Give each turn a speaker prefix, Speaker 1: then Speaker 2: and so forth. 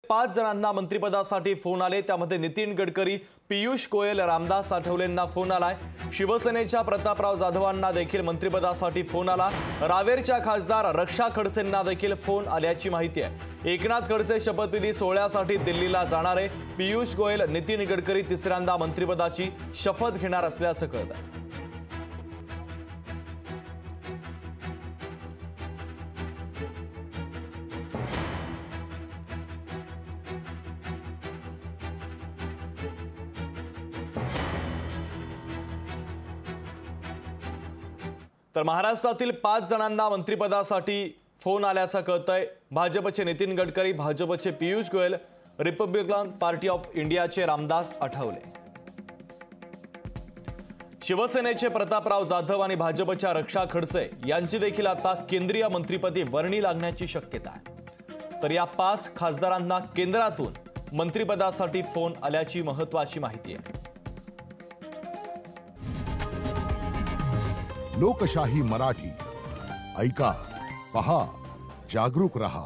Speaker 1: 5 जणांना मंत्रिपदासाठी फोन आले। त्यामध्ये नितीन गडकरी, पीयूष गोयल, रामदास आठवलेंना फोन आलाय। शिवसेनेच्या प्रतापराव जाधवांना देखील मंत्रिपदासाठी फोन आला। रावेरच्या खासदार रक्षा खडसेंना देखील फोन आल्याची माहिती आहे। एकनाथ खडसे शपथविधी सोहळ्यासाठी दिल्लीला जाणार आहे। पीयूष गोयल, नितीन गडकरी तिसऱ्यांदा मंत्रिपदाची शपथ घेणार असल्याचं कळत आहे। तर महाराष्ट्रातील 5 जणांना मंत्रिपदासाठी फोन आल्याचं कळतंय। भाजपचे नितीन गडकरी, भाजपचे Piyush Goyal, Republican party of इंडियाचे रामदास आठवले, शिवसेनेचे प्रतापराव जाधव आणि भाजपच्या रक्षा खडसे यांची देखील आता केंद्रीय मंत्रिपदी वर्णी लागण्याची शक्यता आहे। तर या 5 खासदारांना केंद्रातून मंत्रिपदासाठी फोन आल्याची महत्त्वाची माहिती आहे।
Speaker 2: लोकशाही मराठी ऐका, पहा, जागरूक रहा।